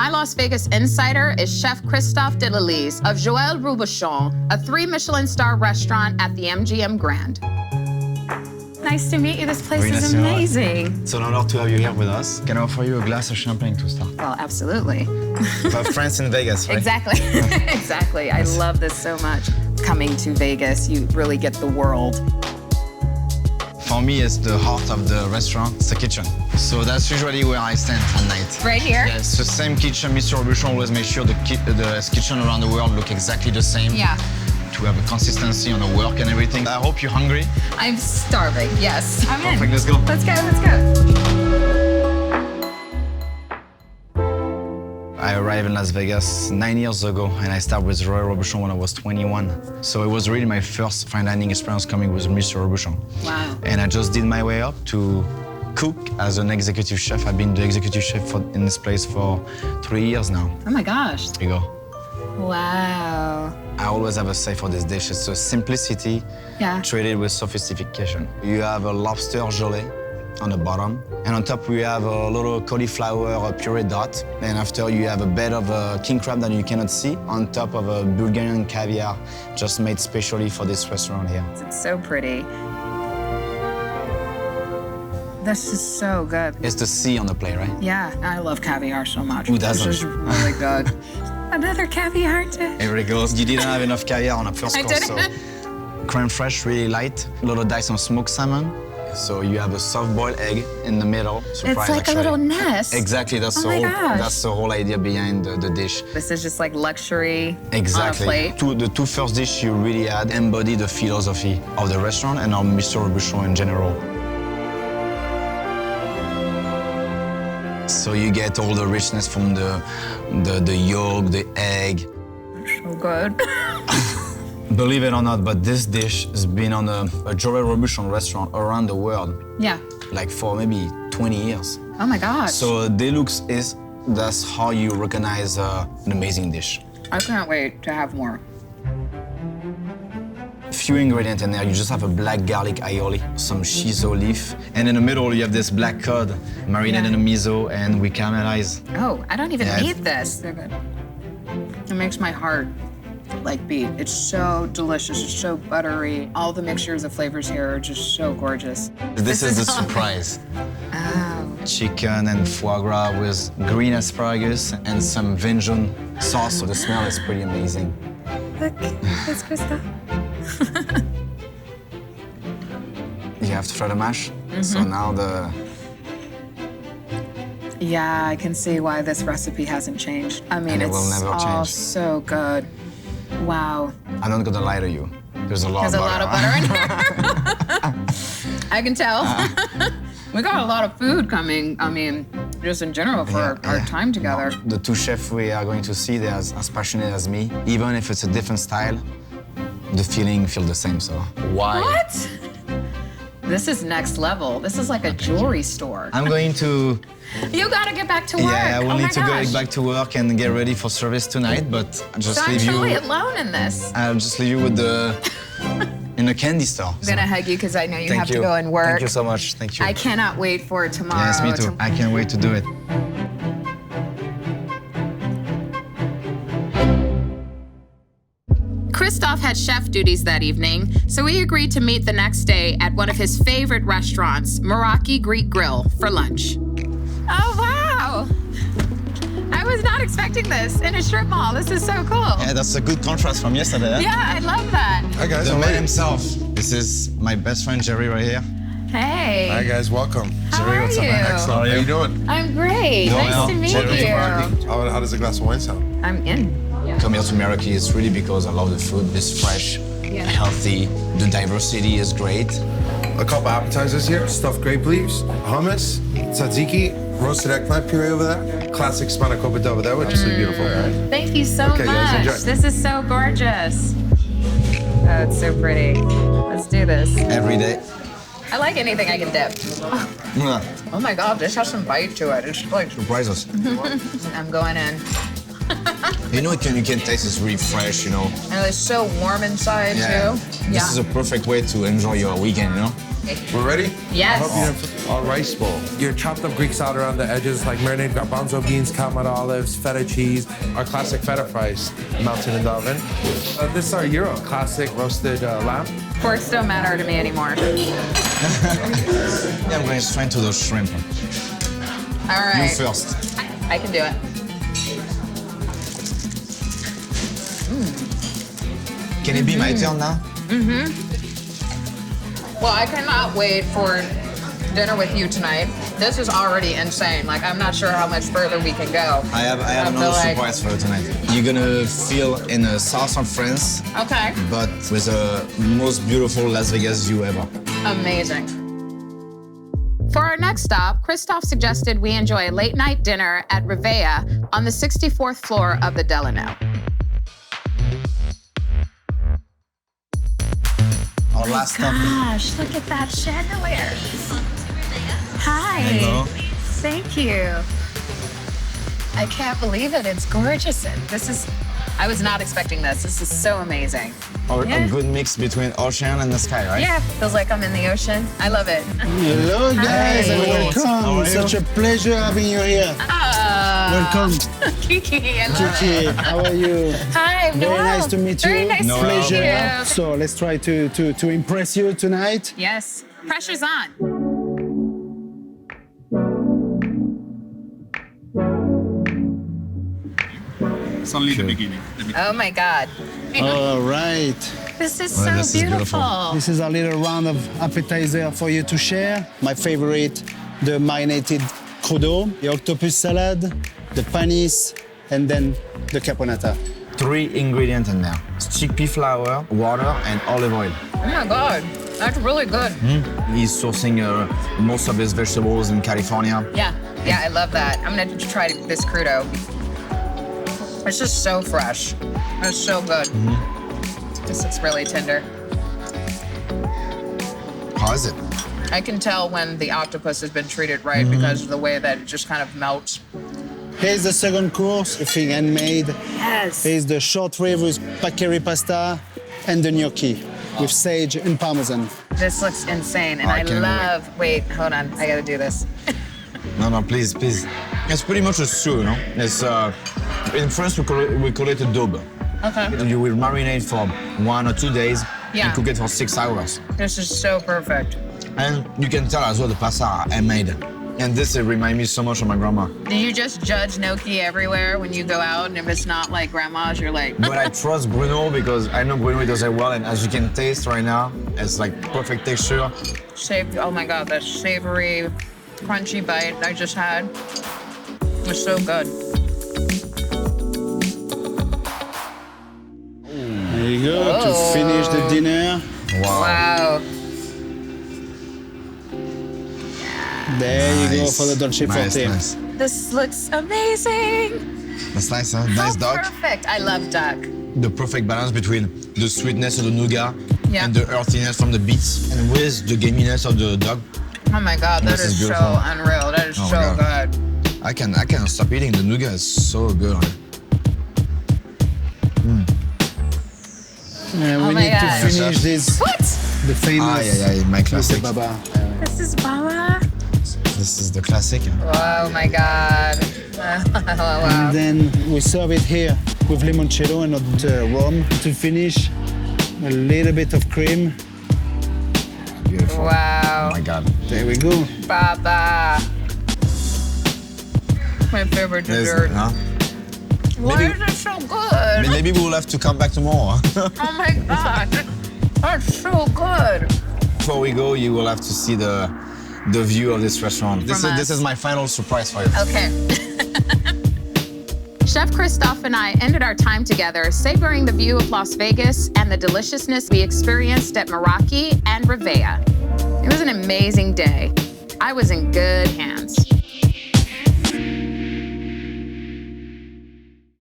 My Las Vegas insider is Chef Christophe De Lellis of Joël Robuchon, a 3-Michelin-starred restaurant at the MGM Grand. Nice to meet you. This place is amazing. It's an honor to have you here with us. Can I offer you a glass of champagne to start? Well, absolutely. You have friends in Vegas, right? Exactly. Exactly. I love this so much. Coming to Vegas, you really get the world. For me, it's the heart of the restaurant. It's the kitchen. So that's usually where I stand at night. Right here? Yeah, it's the same kitchen. Mr. Robuchon always makes sure the kitchen around the world look exactly the same. Yeah. To have a consistency on the work and everything. I hope you're hungry. I'm starving, yes. I'm in. Perfect, let's go. Let's go, let's go. I arrived in Las Vegas 9 years ago, and I started with Joël Robuchon when I was 21. So it was really my first fine dining experience coming with Mr. Robuchon. Wow. And I just did my way up to cook as an executive chef. I've been the executive chef in this place for 3 years now. Oh my gosh. There you go. Wow. I always have a say for this dish. It's a simplicity treated with sophistication. You have a lobster gelée on the bottom, and on top we have a little cauliflower puree dot, and after you have a bed of king crab that you cannot see on top of a Bulgarian caviar just made specially for this restaurant here. It's so pretty. This is so good. It's the sea on the plate, right? Yeah, I love caviar so much. Who doesn't? This is really good. Another caviar dish. Here it goes. You didn't have enough caviar on the first course, so creme fraiche, really light, a little dice on smoked salmon. So you have a soft-boiled egg in the middle. It's like a little nest. Exactly, that's the whole idea behind the dish. This is just like luxury exactly. on a plate. The two first dishes you really had embody the philosophy of the restaurant and of Mr. Robuchon in general. So you get all the richness from the yolk, the egg. So good. Believe it or not, but this dish has been on a Joël Robuchon restaurant around the world. Yeah. Like for maybe 20 years. Oh my gosh. So deluxe that's how you recognize an amazing dish. I can't wait to have more. Few ingredients in there. You just have a black garlic aioli, some shiso leaf, and in the middle you have this black cod marinated in miso, and we caramelize. Oh, I don't even need this. They're good. It makes my heart like beat. It's so delicious. It's so buttery. All the mixtures of flavors here are just so gorgeous. This is the surprise. Oh. Chicken and foie gras with green asparagus and some vengeance sauce. So the smell is pretty amazing. Look, that's Christophe. You have to try the mash. So now Yeah, I can see why this recipe hasn't changed. I mean, and it it's will never all change. so good. Wow. I'm not gonna lie to you. There's a lot There's of a butter. lot of butter in here. I can tell. We got a lot of food coming. I mean, just in general for our time together. The two chefs we are going to see, they're as passionate as me. Even if it's a different style, the feeling feels the same, so why? What? This is next level. This is like a jewelry store. I'm going to... You gotta get back to work. Yeah, I will need to gosh. go back to work and get ready for service tonight, but I'll just So leave I'm totally you... alone in this. I'll just leave you with in a candy store. I'm gonna hug you because I know you Thank have to go and work. Thank you so much. Thank you. I cannot wait for tomorrow. Yes, me too. I can't wait to do it. Christophe had chef duties that evening, so we agreed to meet the next day at one of his favorite restaurants, Meraki Greek Grill, for lunch. Oh, wow! I was not expecting this in a strip mall. This is so cool. Yeah, that's a good contrast from yesterday. Huh? Yeah, I love that. Hi guys, The how are man you? himself. This is my best friend Jerry right here. Hey. Hi guys, welcome. How Jerry, are what's up, you? man? Excellent. How you doing? I'm great. Nice to meet Jerry, you. How does a glass of wine sound? I'm in. Come here to Meraki is really because I love the food. It's fresh, healthy. The diversity is great. A couple appetizers here: stuffed grape leaves, hummus, tzatziki, roasted eggplant puree over there, classic spanakopita over there, which is beautiful. Thank you so Okay, guys, much. enjoy. This is so gorgeous. Oh, it's so pretty. Let's do this. Every day. I like anything I can dip. Oh my God, this has some bite to it. It's like, Surprise us. I'm going in. You know, you can taste it's really fresh, you know. And it's so warm inside too. This is a perfect way to enjoy your weekend, you know? We're ready? Yes. I hope you didn't our rice bowl. Your chopped up Greek salad around the edges, like marinated garbanzo beans, Kalamata olives, feta cheese, our classic feta fries melted in the oven. This is our Euro, classic roasted lamb. Forks don't matter to me anymore. Yeah, I'm going straight to the shrimp. All right. You first. I can do it. Can it be my turn now? Well, I cannot wait for dinner with you tonight. This is already insane. Like, I'm not sure how much further we can go. I have another surprise for you tonight. You're gonna feel in the south of France, Okay. but with the most beautiful Las Vegas view ever. Amazing. For our next stop, Christophe suggested we enjoy a late-night dinner at Rivea on the 64th floor of the Delano. Our last stop. Gosh, look at that chandelier. Hi. Hello. Thank you. I can't believe it. It's gorgeous. I was not expecting this. This is so amazing. A good mix between ocean and the sky, right? Yeah, feels like I'm in the ocean. I love it. Hello guys, Hi. welcome. Such a pleasure having you here. Welcome. Kiki, Kiki, how are you? Hi, Very nice to meet you. Very nice to meet Pleasure. you. So let's try to impress you tonight. Yes, pressure's on. It's only the beginning. Oh my God. All right. This is Oh, so this is beautiful. This is a little round of appetizer for you to share. My favorite, the marinated crudo, the octopus salad, the panis, and then the caponata. 3 ingredients in there. Chickpea flour, water, and olive oil. Oh my God, that's really good. He's sourcing most of his vegetables in California. Yeah, I love that. I'm gonna try this crudo. It's just so fresh. It's so good. This looks really tender. How is it? I can tell when the octopus has been treated right because of the way that it just kind of melts. Here's the second course, everything handmade. Yes. Here's the short rib with paccheri pasta and the gnocchi with sage and parmesan. This looks insane, and I I can't love. Wait, hold on. I gotta do this. No, please. It's pretty much a stew, no? It's in France we call it a daube. Okay. You will marinate for 1 or 2 days and cook it for 6 hours. This is so perfect. And you can tell as well the pasta are handmade. And this reminds me so much of my grandma. Do you just judge gnocchi everywhere when you go out, and if it's not like grandma's, you're like. But I trust Bruno because I know Bruno does it well, and as you can taste right now, it's like perfect texture. Oh my God, that savory, crunchy bite I just had was so good. There you go, to finish the dinner. Wow. There you go for the dolce forte. Nice. This looks amazing. That's nice, huh? Nice How duck. perfect. I love duck. The perfect balance between the sweetness of the nougat Yeah. and the earthiness from the beets, and with the gaminess of the duck. Oh my God, that This is is so beautiful. unreal. That is Oh my so God. good. I can't stop eating. The nougat is so good on it. We my need God. to finish this, What? the famous My classic. baba. This is Baba? This is the classic. Oh my God. Wow. And then we serve it here with limoncello and not rum. To finish, a little bit of cream. Beautiful. Wow. Oh my God. There we go. Baba. My favorite dessert. Huh? Why Maybe- is it so good? Maybe we'll have to come back tomorrow. Oh my God. That's so good. Before we go, you will have to see the view of this restaurant. This From is us. my final surprise for you. Okay. Chef Christophe and I ended our time together savoring the view of Las Vegas and the deliciousness we experienced at Meraki and Rivea. It was an amazing day. I was in good hands.